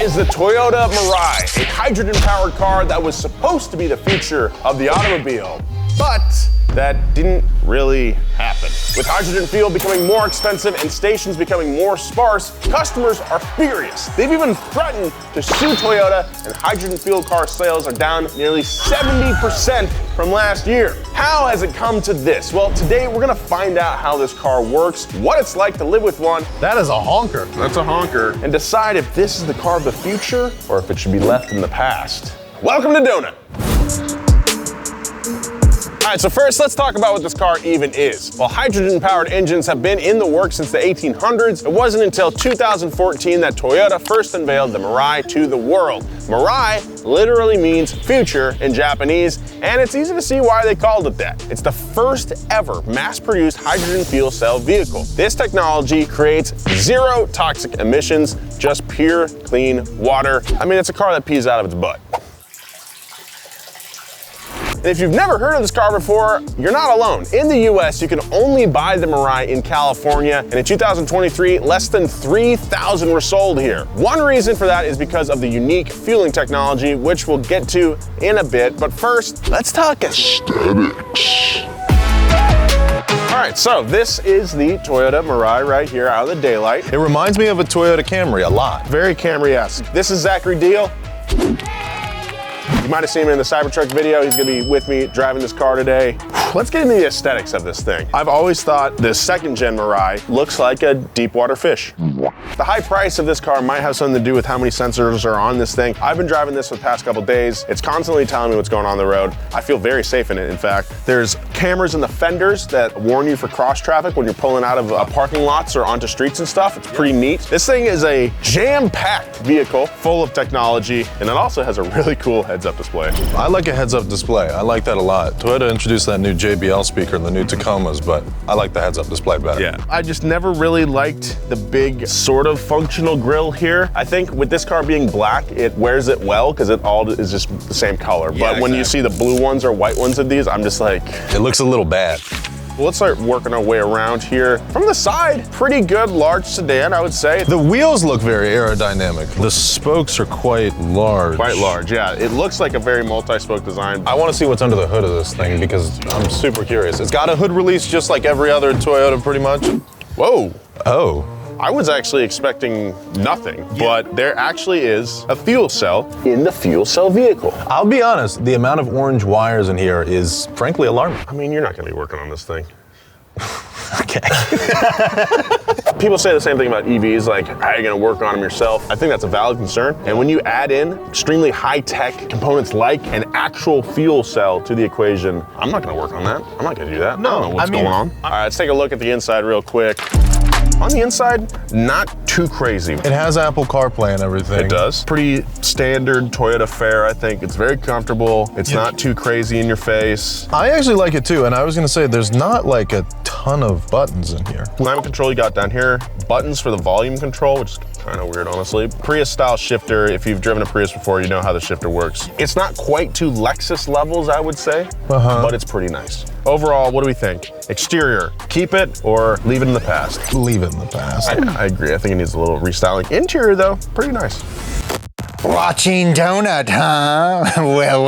is the Toyota Mirai, a hydrogen-powered car that was supposed to be the future of the automobile, but that didn't really happen. With hydrogen fuel becoming more expensive and stations becoming more sparse, customers are furious. They've even threatened to sue Toyota, and hydrogen fuel car sales are down nearly 70% from last year. How has it come to this? Well, today we're gonna find out how this car works, what it's like to live with one. That is a honker. That's a honker. And decide if this is the car of the future or if it should be left in the past. Welcome to Donut. All right, so first let's talk about what this car even is. While hydrogen-powered engines have been in the works since the 1800s, it wasn't until 2014 that Toyota first unveiled the Mirai to the world. Mirai literally means future in Japanese, and it's easy to see why they called it that. It's the first ever mass-produced hydrogen fuel cell vehicle. This technology creates zero toxic emissions, just pure, clean water. I mean, it's a car that pees out of its butt. And if you've never heard of this car before, you're not alone. In the US, you can only buy the Mirai in California, and in 2023, less than 3,000 were sold here. One reason for that is because of the unique fueling technology, which we'll get to in a bit, but first, let's talk aesthetics. All right, so this is the Toyota Mirai right here out of the daylight. It reminds me of a Toyota Camry a lot. Very Camry-esque. This is Zachary Deal. You might have seen him in the Cybertruck video. He's gonna be with me driving this car today. Let's get into the aesthetics of this thing. I've always thought the second gen Mirai looks like a deep water fish. The high price of this car might have something to do with how many sensors are on this thing. I've been driving this for the past couple days. It's constantly telling me what's going on the road. I feel very safe in it, in fact. There's cameras in the fenders that warn you for cross traffic when you're pulling out of parking lots or onto streets and stuff. It's pretty neat. This thing is a jam-packed vehicle full of technology, and it also has a really cool heads-up display. I like a heads-up display. I like that a lot. Toyota introduced that new JBL speaker in the new Tacomas, but I like the heads-up display better. Yeah, I just never really liked the big sort of functional grille here. I think with this car being black, it wears it well because it all is just the same color. But when you see the blue ones or white ones of these, I'm just like... It looks a little bad. Well, let's start working our way around here. From the side, pretty good large sedan, I would say. The wheels look very aerodynamic. The spokes are quite large. Quite large, yeah. It looks like a very multi-spoke design. I want to see what's under the hood of this thing because I'm super curious. It's got a hood release just like every other Toyota pretty much. Whoa. Oh. I was actually expecting nothing, but there actually is a fuel cell in the fuel cell vehicle. I'll be honest, the amount of orange wires in here is frankly alarming. I mean, you're not gonna be working on this thing. Okay. People say the same thing about EVs, like, how are you gonna work on them yourself? I think that's a valid concern. And when you add in extremely high-tech components like an actual fuel cell to the equation, I'm not gonna work on that. I'm not gonna do that. No, I don't know what's going on. All right, let's take a look at the inside real quick. On the inside, not too crazy. It has Apple CarPlay and everything. It does. Pretty standard Toyota fare, I think. It's very comfortable. It's not too crazy in your face. I actually like it too, and I was gonna say, there's not like a ton of buttons in here. Climate control you got down here. Buttons for the volume control, which is kind of weird, honestly. Prius style shifter. If you've driven a Prius before, you know how the shifter works. It's not quite to Lexus levels, I would say, but it's pretty nice. Overall, what do we think? Exterior, keep it or leave it in the past? Leave it in the past. I agree. I think it needs a little restyling. Interior, though, pretty nice. Watching Donut, huh? Well.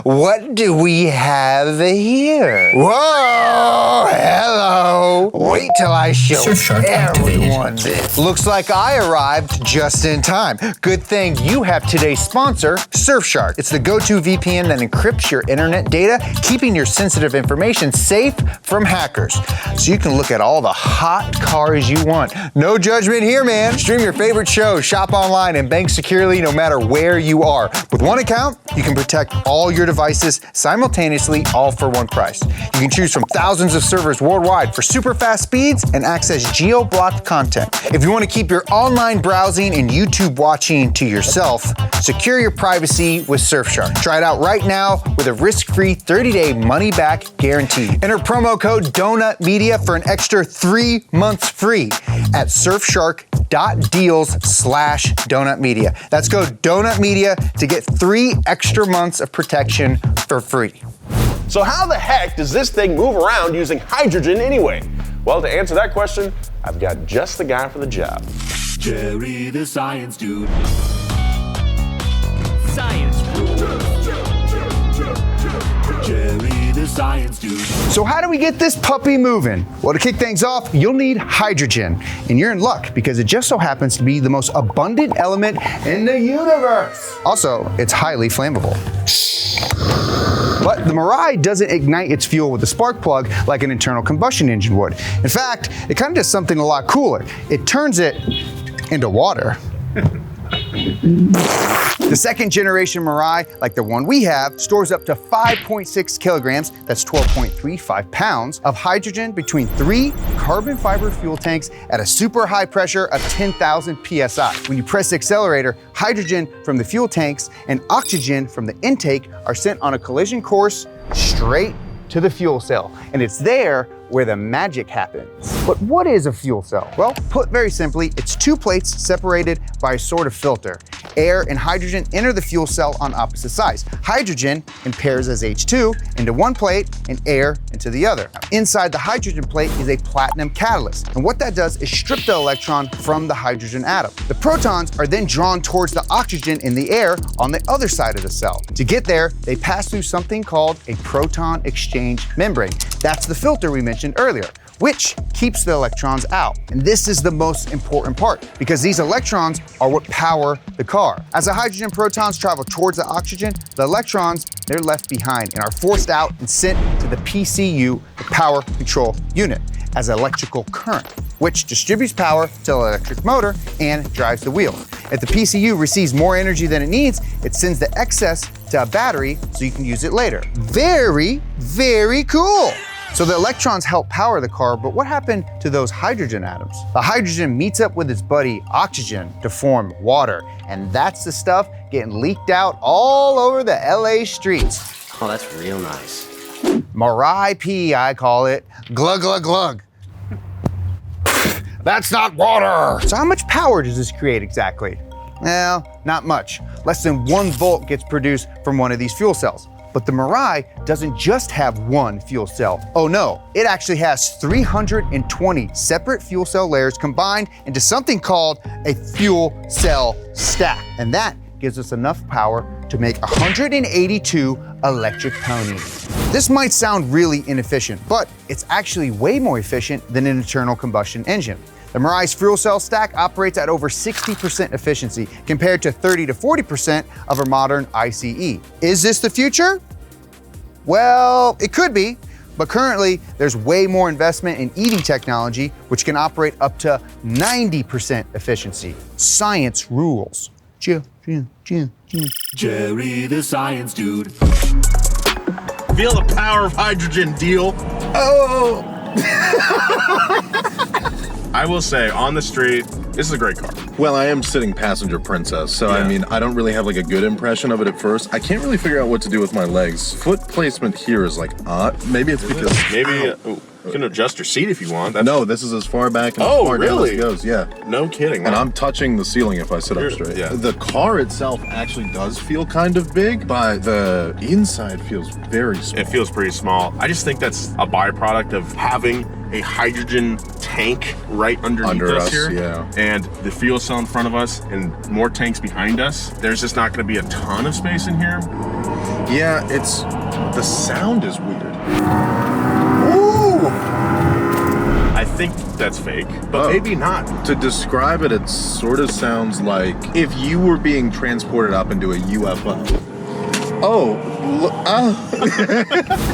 What do we have here? Whoa, hello. Wait till I show everyone this. Looks like I arrived just in time. Good thing you have today's sponsor, Surfshark. It's the go-to VPN that encrypts your internet data, keeping your sensitive information safe from hackers. So you can look at all the hot cars you want. No judgment here, man. Stream your favorite shows, shop online, and bank securely no matter where you are. With one account, you can protect all your devices simultaneously, all for one price. You can choose from thousands of servers worldwide for super fast speeds and access geo-blocked content. If you want to keep your online browsing and YouTube watching to yourself, secure your privacy with Surfshark. Try it out right now with a risk-free 30-day money-back guarantee. Enter promo code DONUTMedia for an extra 3 months free at surfshark.deals/DonutMedia. That's code DonutMedia to get 3 extra months of protection for free. So how the heck does this thing move around using hydrogen anyway? Well, to answer that question, I've got just the guy for the job. Jerry the Science Dude. Science Jerry the Science Dude. So how do we get this puppy moving? Well, to kick things off, you'll need hydrogen. And you're in luck because it just so happens to be the most abundant element in the universe. Also, it's highly flammable. But the Mirai doesn't ignite its fuel with a spark plug like an internal combustion engine would. In fact, it kind of does something a lot cooler. It turns it into water. The second generation Mirai, like the one we have, stores up to 5.6 kilograms, that's 12.35 pounds, of hydrogen between 3 carbon fiber fuel tanks at a super high pressure of 10,000 PSI. When you press the accelerator, hydrogen from the fuel tanks and oxygen from the intake are sent on a collision course straight to the fuel cell. And it's there where the magic happens. But what is a fuel cell? Well, put very simply, it's 2 plates separated by a sort of filter. Air and hydrogen enter the fuel cell on opposite sides. Hydrogen pairs as H2 into one plate and air into the other. Now, inside the hydrogen plate is a platinum catalyst. And what that does is strip the electron from the hydrogen atom. The protons are then drawn towards the oxygen in the air on the other side of the cell. To get there, they pass through something called a proton exchange membrane. That's the filter we mentioned earlier, which keeps the electrons out. And this is the most important part because these electrons are what power the car. As the hydrogen protons travel towards the oxygen, the electrons, they're left behind and are forced out and sent to the PCU, the power control unit, as electrical current, which distributes power to the electric motor and drives the wheel. If the PCU receives more energy than it needs, it sends the excess to a battery so you can use it later. Very, very cool. So the electrons help power the car, but what happened to those hydrogen atoms? The hydrogen meets up with its buddy oxygen to form water, and that's the stuff getting leaked out all over the LA streets. Oh, that's real nice. Mirai pee, I call it. Glug, glug, glug. That's not water. So how much power does this create exactly? Well, not much. Less than 1 volt gets produced from one of these fuel cells. But the Mirai doesn't just have one fuel cell. Oh no, it actually has 320 separate fuel cell layers combined into something called a fuel cell stack. And that gives us enough power to make 182 electric ponies. This might sound really inefficient, but it's actually way more efficient than an internal combustion engine. The Mirai's fuel cell stack operates at over 60% efficiency compared to 30 to 40% of a modern ICE. Is this the future? Well, it could be, but currently there's way more investment in EV technology, which can operate up to 90% efficiency. Science rules. Jerry the Science Dude. Feel the power of hydrogen, deal. Oh! I will say, on the street, this is a great car. Well, I am sitting passenger princess, so I mean, I don't really have like a good impression of it at first. I can't really figure out what to do with my legs. Foot placement here is like odd. Maybe it's because Maybe you can adjust your seat if you want. no, this is as far back and as far down as it goes. Yeah. No kidding. And I'm touching the ceiling if I sit up straight. Yeah. The car itself actually does feel kind of big, but the inside feels very small. It feels pretty small. I just think that's a byproduct of having a hydrogen tank right underneath us here. Yeah. And the fuel cell in front of us and more tanks behind us. There's just not going to be a ton of space in here. Yeah, the sound is weird. I think that's fake, but maybe not. To describe it, it sort of sounds like if you were being transported up into a UFO.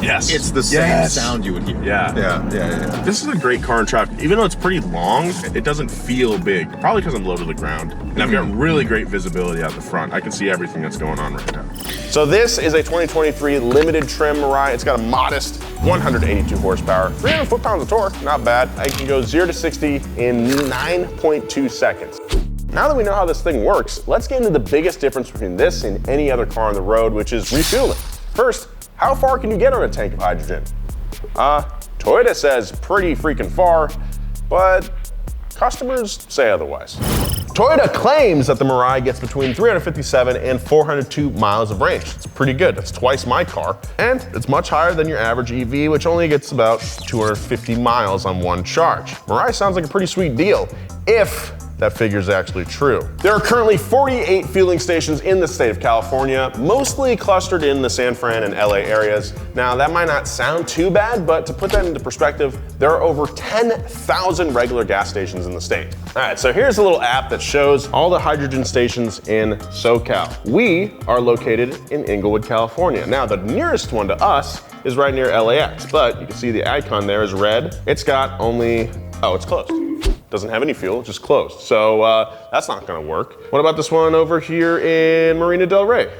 Yes. It's the same sound you would hear. Yeah. This is a great car in traffic. Even though it's pretty long, it doesn't feel big. Probably because I'm low to the ground. And I've got really great visibility out the front. I can see everything that's going on right now. So this is a 2023 limited trim Mirai. It's got a modest 182 horsepower, 300 foot-pounds of torque, not bad. I can go 0 to 60 in 9.2 seconds. Now that we know how this thing works, let's get into the biggest difference between this and any other car on the road, which is refueling. First, how far can you get on a tank of hydrogen? Toyota says pretty freaking far, but customers say otherwise. Toyota claims that the Mirai gets between 357 and 402 miles of range. It's pretty good. That's twice my car. And it's much higher than your average EV, which only gets about 250 miles on one charge. Mirai sounds like a pretty sweet deal if that figure is actually true. There are currently 48 fueling stations in the state of California, mostly clustered in the San Fran and LA areas. Now, that might not sound too bad, but to put that into perspective, there are over 10,000 regular gas stations in the state. All right, so here's a little app that shows all the hydrogen stations in SoCal. We are located in Inglewood, California. Now, the nearest one to us is right near LAX, but you can see the icon there is red. It's got only, oh, it's closed. Doesn't have any fuel, just closed. So that's not gonna work. What about this one over here in Marina del Rey?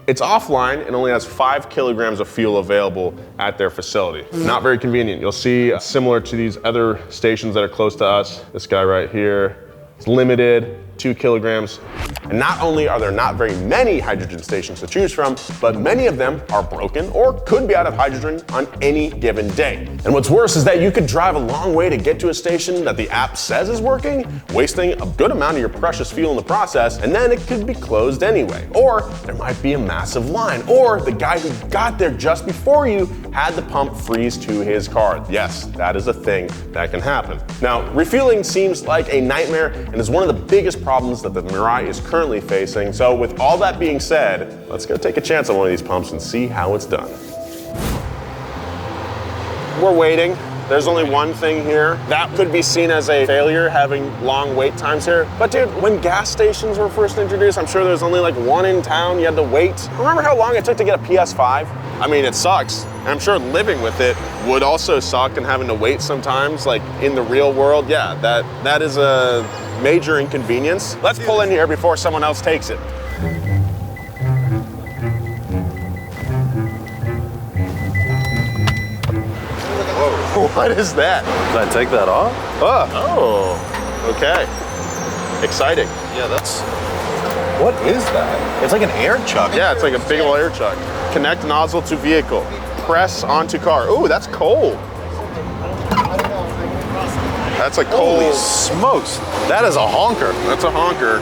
It's offline and only has 5 kilograms of fuel available at their facility. Not very convenient. You'll see similar to these other stations that are close to us. This guy right here, it's limited, 2 kilograms. And not only are there not very many hydrogen stations to choose from, but many of them are broken or could be out of hydrogen on any given day. And what's worse is that you could drive a long way to get to a station that the app says is working, wasting a good amount of your precious fuel in the process, and then it could be closed anyway. Or there might be a massive line, or the guy who got there just before you had the pump freeze to his car. Yes, that is a thing that can happen. Now, refueling seems like a nightmare and is one of the biggest problems that the Mirai is currently facing. So with all that being said, let's go take a chance on one of these pumps and see how it's done. We're waiting. There's only one thing here. That could be seen as a failure, having long wait times here. But dude, when gas stations were first introduced, I'm sure there's only like one in town. You had to wait. Remember how long it took to get a PS5? I mean, it sucks. And I'm sure living with it would also suck, and having to wait sometimes, like in the real world, yeah, that is a major inconvenience. Let's pull in here before someone else takes it. What is that? Can I take that off? Oh, okay. Exciting. Yeah, that's... What is that? It's like an air chuck. Yeah, it's like a big old air chuck. Connect nozzle to vehicle. Press onto car. Ooh, that's cold. That's a cold. Holy smokes. That is a honker. That's a honker.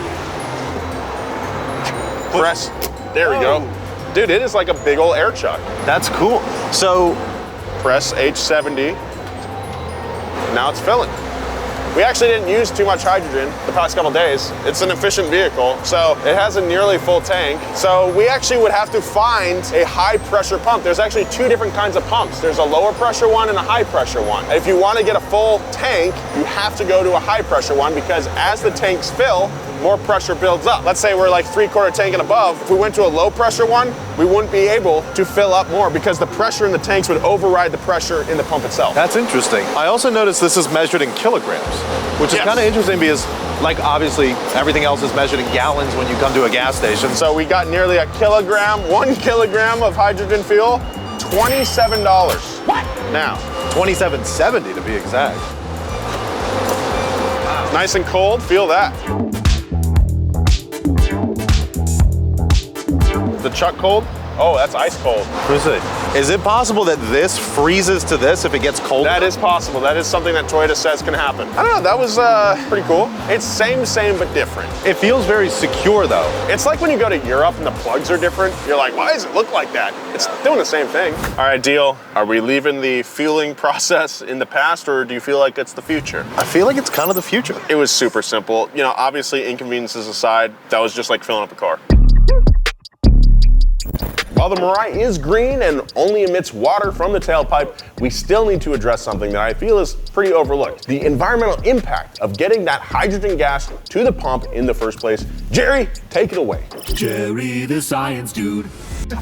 Press. There we go. Dude, it is like a big old air chuck. That's cool. So, Press H70. Now it's filling. We actually didn't use too much hydrogen the past couple days. It's an efficient vehicle, so it has a nearly full tank. So we actually would have to find a high pressure pump. There's actually 2 different kinds of pumps. There's a lower pressure one and a high pressure one. If you want to get a full tank, you have to go to a high pressure one, because as the tanks fill, more pressure builds up. Let's say we're like 3/4 tank and above. If we went to a low pressure one, we wouldn't be able to fill up more, because the pressure in the tanks would override the pressure in the pump itself. that's interesting. I also noticed this is measured in kilograms, which is Yes. kind of interesting because, like, obviously everything else is measured in gallons when you come to a gas station. So we got nearly a kilogram, 1 kilogram of hydrogen fuel, $27. What? Now, $27.70 to be exact. nice and cold, feel that. The chuck cold? Oh, that's ice cold. Let me see. Is it possible that this freezes to this if it gets cold? That is possible. That is something that Toyota says can happen. I don't know, that was pretty cool. It's same, but different. It feels very secure though. It's like when you go to Europe and the plugs are different. You're like, why does it look like that? It's doing the same thing. All right, Deal. Are we leaving the fueling process in the past, or do you feel like it's the future? I feel like it's kind of the future. It was super simple. You know, obviously inconveniences aside, that was just like filling up a car. While the Mirai is green and only emits water from the tailpipe, we still need to address something that I feel is pretty overlooked: the environmental impact of getting that hydrogen gas to the pump in the first place. Jerry, take it away. Jerry the Science Dude.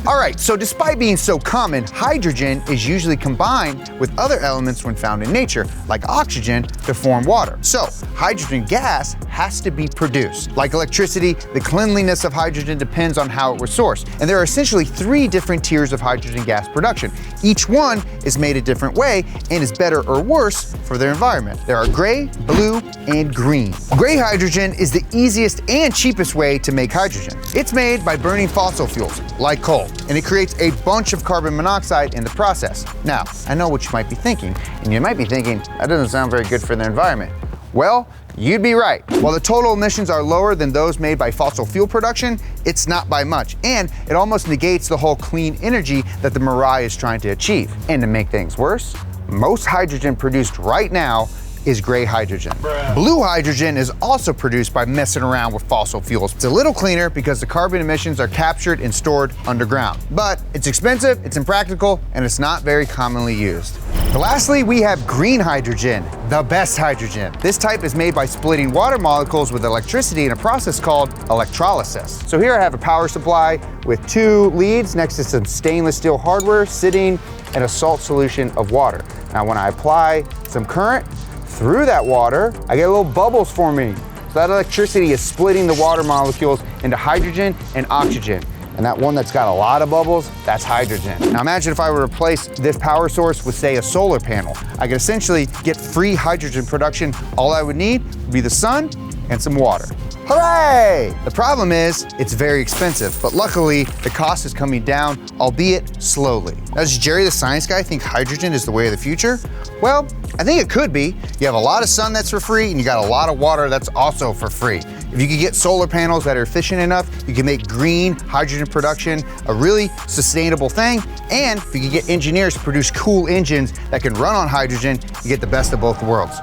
All right, so despite being so common, hydrogen is usually combined with other elements when found in nature, like oxygen, to form water. So hydrogen gas has to be produced. Like electricity, the cleanliness of hydrogen depends on how it was sourced. And there are essentially 3 different tiers of hydrogen gas production. Each one is made a different way and is better or worse for their environment. There are gray, blue, and green. Gray hydrogen is the easiest and cheapest way to make hydrogen. It's made by burning fossil fuels, like coal, and it creates a bunch of carbon monoxide in the process. Now, I know what you might be thinking, and you might be thinking, that doesn't sound very good for the environment. Well, you'd be right. While the total emissions are lower than those made by fossil fuel production, it's not by much, and it almost negates the whole clean energy that the Mirai is trying to achieve. And to make things worse, most hydrogen produced right now is gray hydrogen. Blue hydrogen is also produced by messing around with fossil fuels. It's a little cleaner because the carbon emissions are captured and stored underground. But it's expensive, it's impractical, and it's not very commonly used. But lastly, we have green hydrogen, the best hydrogen. This type is made by splitting water molecules with electricity in a process called electrolysis. So here I have a power supply with 2 leads next to some stainless steel hardware sitting in a salt solution of water. Now when I apply some current through that water, I get little bubbles forming. So that electricity is splitting the water molecules into hydrogen and oxygen. And that one that's got a lot of bubbles, that's hydrogen. Now imagine if I were to replace this power source with, say, a solar panel. I could essentially get free hydrogen production. All I would need would be the sun and some water. Hooray! The problem is, it's very expensive, but luckily, the cost is coming down, albeit slowly. Now, does Jerry the science guy think hydrogen is the way of the future? Well, I think it could be. You have a lot of sun that's for free, and you got a lot of water that's also for free. If you could get solar panels that are efficient enough, you can make green hydrogen production a really sustainable thing. And if you can get engineers to produce cool engines that can run on hydrogen, you get the best of both worlds.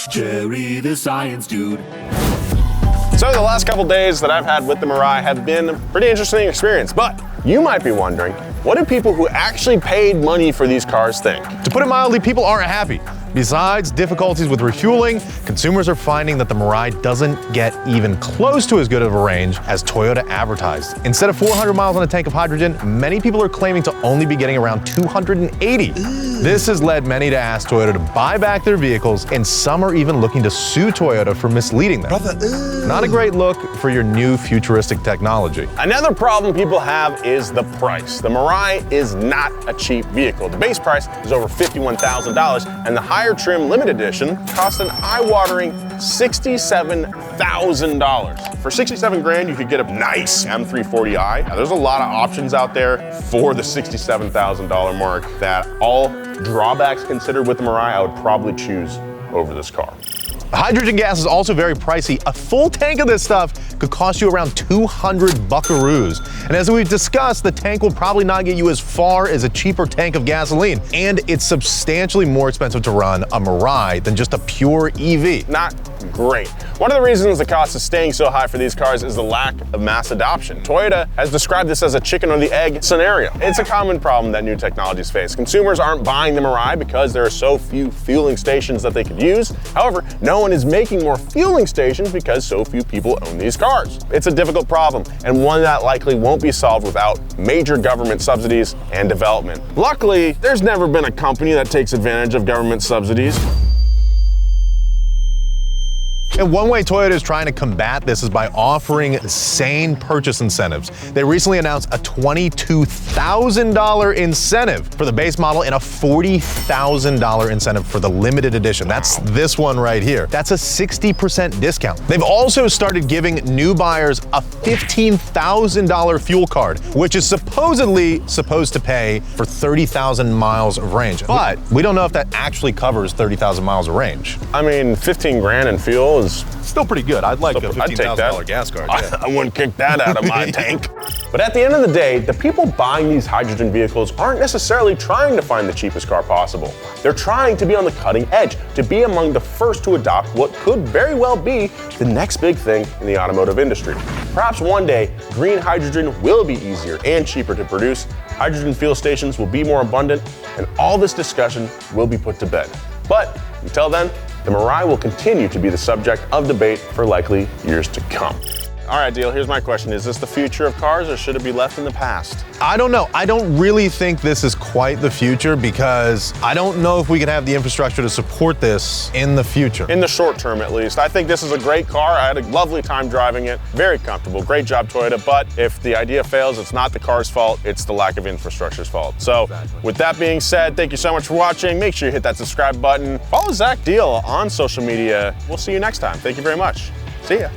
Jerry the science dude. So the last couple days that I've had with the Mirai have been a pretty interesting experience, but you might be wondering, what do people who actually paid money for these cars think? To put it mildly, people aren't happy. Besides difficulties with refueling, consumers are finding that the Mirai doesn't get even close to as good of a range as Toyota advertised. Instead of 400 miles on a tank of hydrogen, many people are claiming to only be getting around 280. This has led many to ask Toyota to buy back their vehicles, and some are even looking to sue Toyota for misleading them. Not a great look for your new futuristic technology. Another problem people have is the price. The Mirai is not a cheap vehicle. The base price is over $51,000, and the higher trim limited edition costs an eye-watering $67,000. For 67 grand, you could get a nice M340i. Now, there's a lot of options out there for the $67,000 mark that, all drawbacks considered with the Mirai, I would probably choose over this car. Hydrogen gas is also very pricey. A full tank of this stuff could cost you around 200 buckaroos. And as we've discussed, the tank will probably not get you as far as a cheaper tank of gasoline. And it's substantially more expensive to run a Mirai than just a pure EV. Not great. One of the reasons the cost is staying so high for these cars is the lack of mass adoption. Toyota has described this as a chicken or the egg scenario. It's a common problem that new technologies face. Consumers aren't buying the Mirai because there are so few fueling stations that they could use. However, no one is making more fueling stations because so few people own these cars. It's a difficult problem, and one that likely won't be solved without major government subsidies and development. Luckily, there's never been a company that takes advantage of government subsidies. And one way Toyota is trying to combat this is by offering insane purchase incentives. They recently announced a $22,000 incentive for the base model and a $40,000 incentive for the limited edition. That's this one right here. That's a 60% discount. They've also started giving new buyers a $15,000 fuel card, which is supposedly supposed to pay for 30,000 miles of range. But we don't know if that actually covers 30,000 miles of range. I mean, 15 grand in fuel is still pretty good. I'd like a I'd take $15,000 gas card. Yeah. I wouldn't kick that out of my tank. But at the end of the day, the people buying these hydrogen vehicles aren't necessarily trying to find the cheapest car possible. They're trying to be on the cutting edge, to be among the first to adopt what could very well be the next big thing in the automotive industry. Perhaps one day, green hydrogen will be easier and cheaper to produce, hydrogen fuel stations will be more abundant, and all this discussion will be put to bed. But until then, the Mirai will continue to be the subject of debate for likely years to come. All right, Deal, here's my question. Is this the future of cars, or should it be left in the past? I don't know. I don't really think this is quite the future, because I don't know if we can have the infrastructure to support this in the future. In the short term, at least. I think this is a great car. I had a lovely time driving it. Very comfortable. Great job, Toyota. But if the idea fails, it's not the car's fault. It's the lack of infrastructure's fault. So with that being said, thank you so much for watching. Make sure you hit that subscribe button. Follow Zach Deal on social media. We'll see you next time. Thank you very much. See ya.